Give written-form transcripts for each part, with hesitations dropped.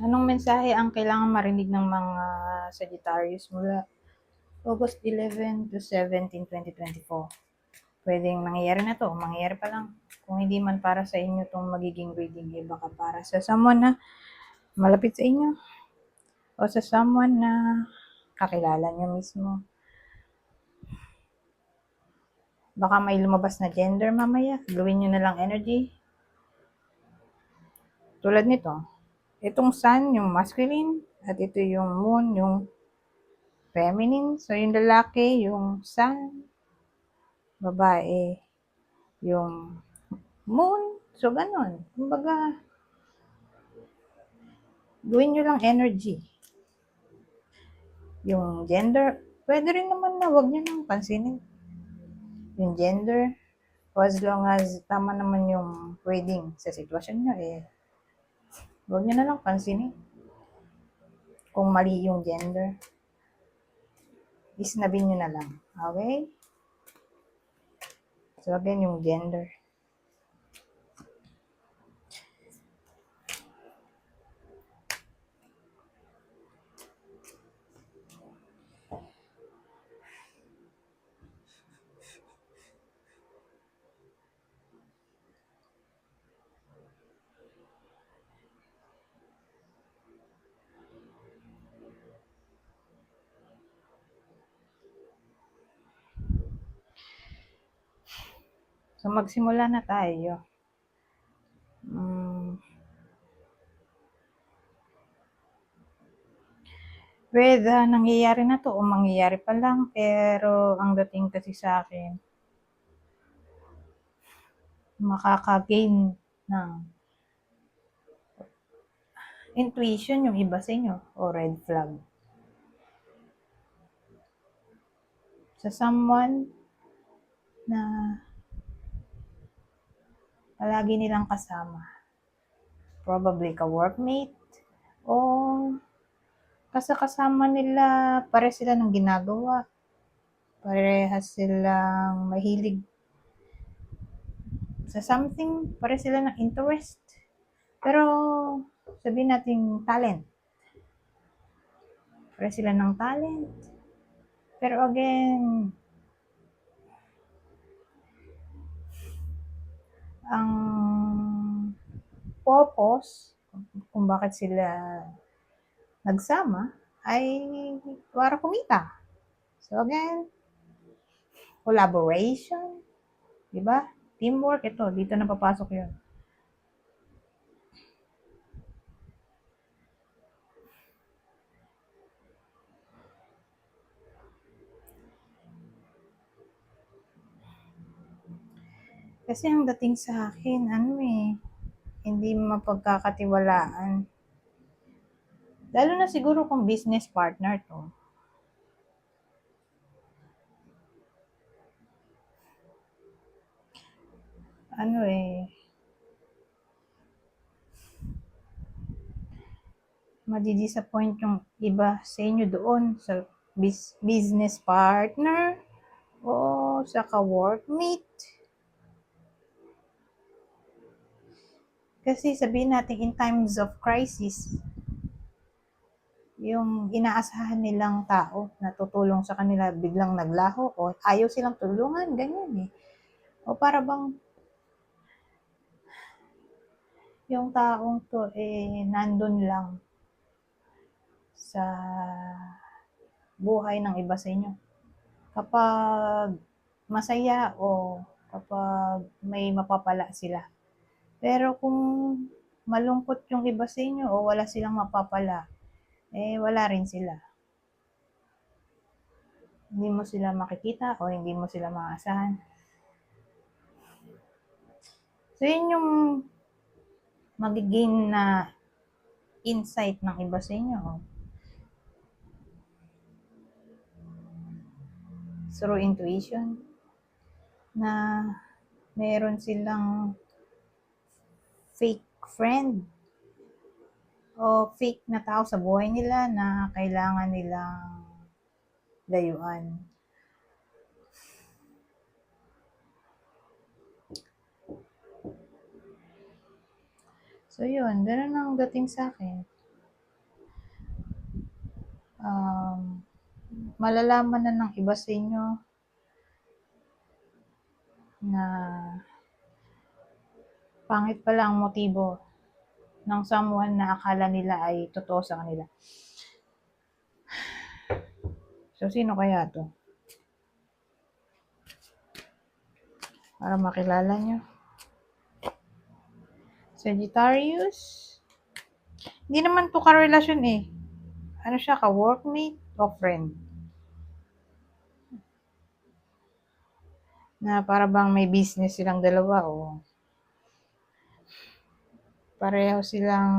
Anong mensahe ang kailangang marinig ng mga Sagittarius mula August 11 to 17, 2024? Pwedeng mangyayari na to, mangyayari pa lang. Kung hindi man para sa inyo itong magiging reading, baka para sa someone na malapit sa inyo o sa someone na kakilala nyo mismo. Baka may lumabas na gender mamaya, gawin nyo na lang energy. Tulad nito, itong sun, yung masculine, at ito yung moon, yung feminine. So, yung lalaki, yung sun, babae, yung moon. So, ganun. Kumbaga, gawin nyo lang energy. Yung gender, pwede rin naman na wag nyo nang pansinin. Yung gender, as long as tama naman yung reading sa sitwasyon nyo, wag nyo na lang pansinin. Kung mali yung gender, isnabin nyo na lang. Okay? So, again, yung gender. So, magsimula na tayo. Whether nangyayari na to o mangyayari pa lang, pero ang dating kasi sa akin, makaka-gain ng intuition yung iba sa inyo o red flag. Sa someone na palagi nilang kasama. Probably ka-workmate o kasama nila, pare sila ng ginagawa. Parehas silang mahilig sa something, pare sila ng interest. Pero sabihin natin talent. Pare sila ng talent. Pero again, ang purpose kung bakit sila nagsama ay para kumita. So again, collaboration, di ba? Teamwork, ito, dito na papasok yun. Kasi ang dating sa akin, hindi mapagkakatiwalaan. Lalo na siguro kung business partner to. Madi-disappoint yung iba sa inyo doon sa business partner o sa ka-workmate. Kasi sabihin natin in times of crisis, yung inaasahan nilang tao na tutulong sa kanila biglang naglaho o ayaw silang tulungan, ganyan O para bang yung taong to nandun lang sa buhay ng iba sa inyo. Kapag masaya o kapag may mapapala sila. Pero kung malungkot yung iba sa inyo o wala silang mapapala, wala rin sila. Hindi mo sila makikita o hindi mo sila maasahan. So, yun yung magiging na insight ng iba sa inyo. Through intuition na meron silang fake friend o fake na tao sa buhay nila na kailangan nilang layuan. So, yun. Ganun ang dating sa akin. malalaman na ng iba sa inyo na pangit pala ang motibo ng someone na akala nila ay totoo sa kanila. So, sino kaya to? Para makilala nyo. Sagittarius. Hindi naman to karelasyon eh. Ano siya, ka-workmate o friend? Na para bang may business silang dalawa o pareho silang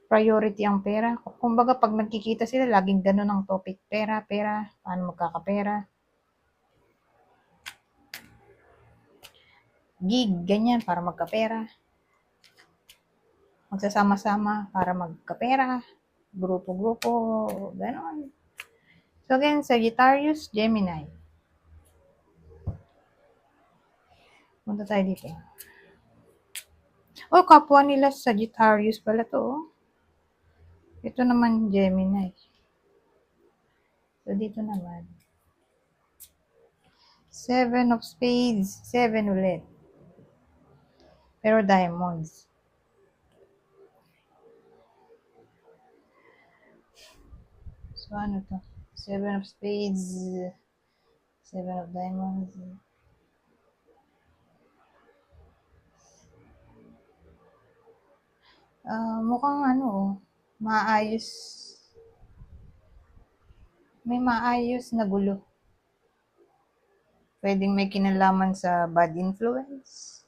priority ang pera. Kumbaga, pag nagkikita sila, laging ganun ang topic. Pera, pera, paano magkakapera. Gig, ganyan, para magkapera. Magsasama-sama para magkapera. Grupo-grupo, ganun. So again, Sagittarius, Gemini. Punta tayo dito. Oh, kapwa nila Sagittarius pala to. Oh. Ito naman Gemini. So dito naman. 7 of Spades, 7 ulit. Pero diamonds. So ano to? 7 of Spades, 7 of Diamonds. Mukhang maayos. May maayos na gulo. Pwedeng may kinalaman sa bad influence.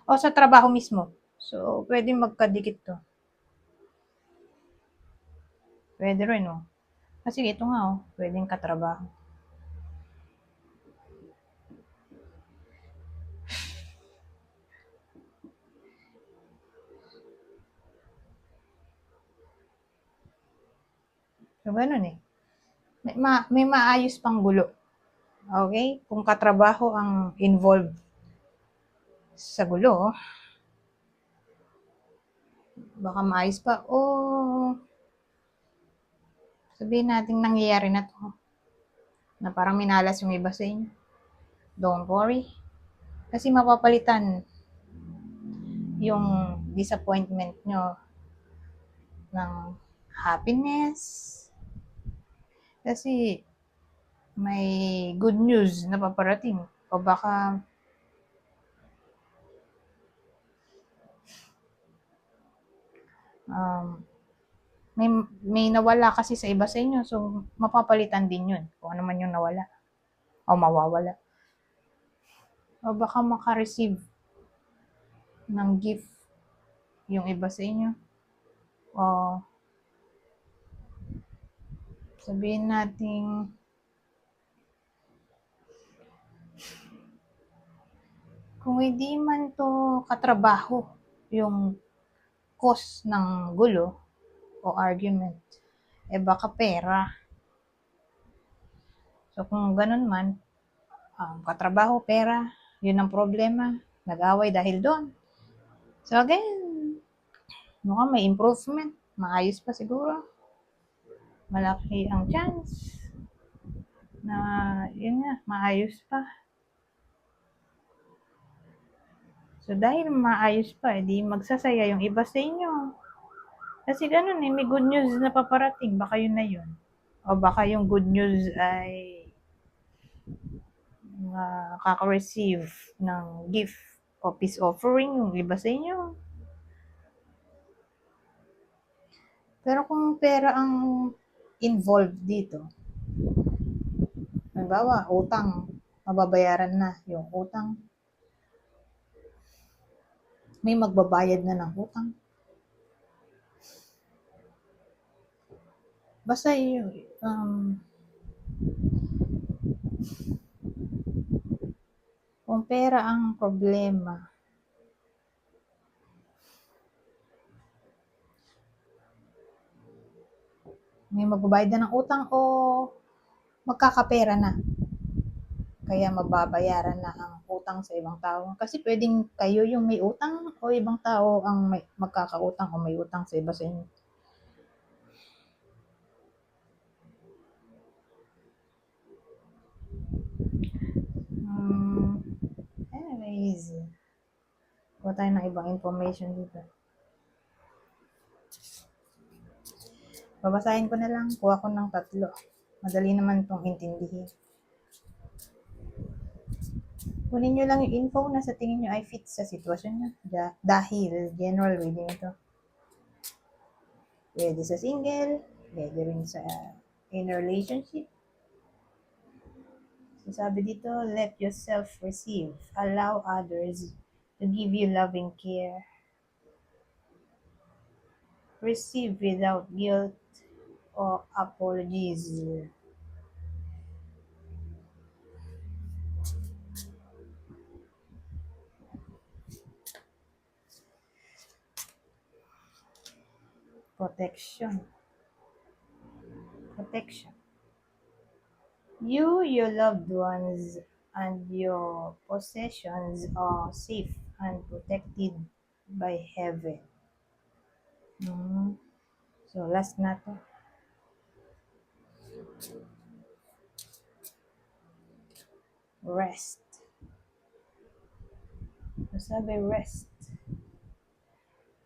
O sa trabaho mismo. So, pwedeng magkadikit to. Pwede rin, no? Kasi ito nga, pwedeng katrabaho. So, ganun eh. May maayos pang gulo. Okay? Kung katrabaho ang involved sa gulo, baka maayos pa. O, sabihin natin nangyayari na to. Na parang minalas yung iba sa inyo. Don't worry. Kasi mapapalitan yung disappointment nyo ng happiness. Kasi may good news na paparating. O baka may nawala kasi sa iba sa inyo. So, mapapalitan din yun. Kung ano man yung nawala. O mawawala. O baka makareceive ng gift yung iba sa inyo. O sabihin natin kung hindi man to katrabaho yung cause ng gulo o argument, baka pera. So kung ganun man, katrabaho, pera, yun ang problema, nag-away dahil doon. So again, mukhang may improvement, maayos pa siguro. Malaki ang chance na yun nga, maayos pa. So, dahil maayos pa, di magsasaya yung iba sa inyo. Kasi ganun may good news na paparating. Baka yun na yun. O baka yung good news ay makaka-receive ng gift o peace offering yung iba sa inyo. Pero kung pera ang involved dito, halimbawa, utang, mababayaran na yung utang. May magbabayad na ng utang. Basta yung kung pera ang problema, may magbabayad na ng utang o magkakapera na. kaya mababayaran na ang utang sa ibang tao. Kasi pwedeng kayo yung may utang o ibang tao ang may magkakautang o may utang sa iba sa inyo. Hmm, anyways, kuha tayo ng ibang information dito. Babasahin ko na lang, kuha ko ng 3. Madali naman itong intindihin. Kunin nyo lang yung info na sa tingin nyo ay fit sa sitwasyon nyo. Dahil general reading ito. Pwede sa single, pwede rin sa in a relationship. So sabi dito, let yourself receive. Allow others to give you loving care. Receive without guilt or apologies. Protection. Protection. You, your loved ones, and your possessions are safe and protected by heaven. So, last na to. Rest. So, sabi, rest.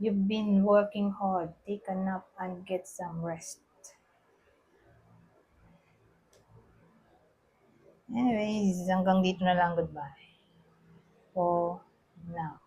You've been working hard. Take a nap and get some rest. Anyways, hanggang dito na lang. Goodbye. For now.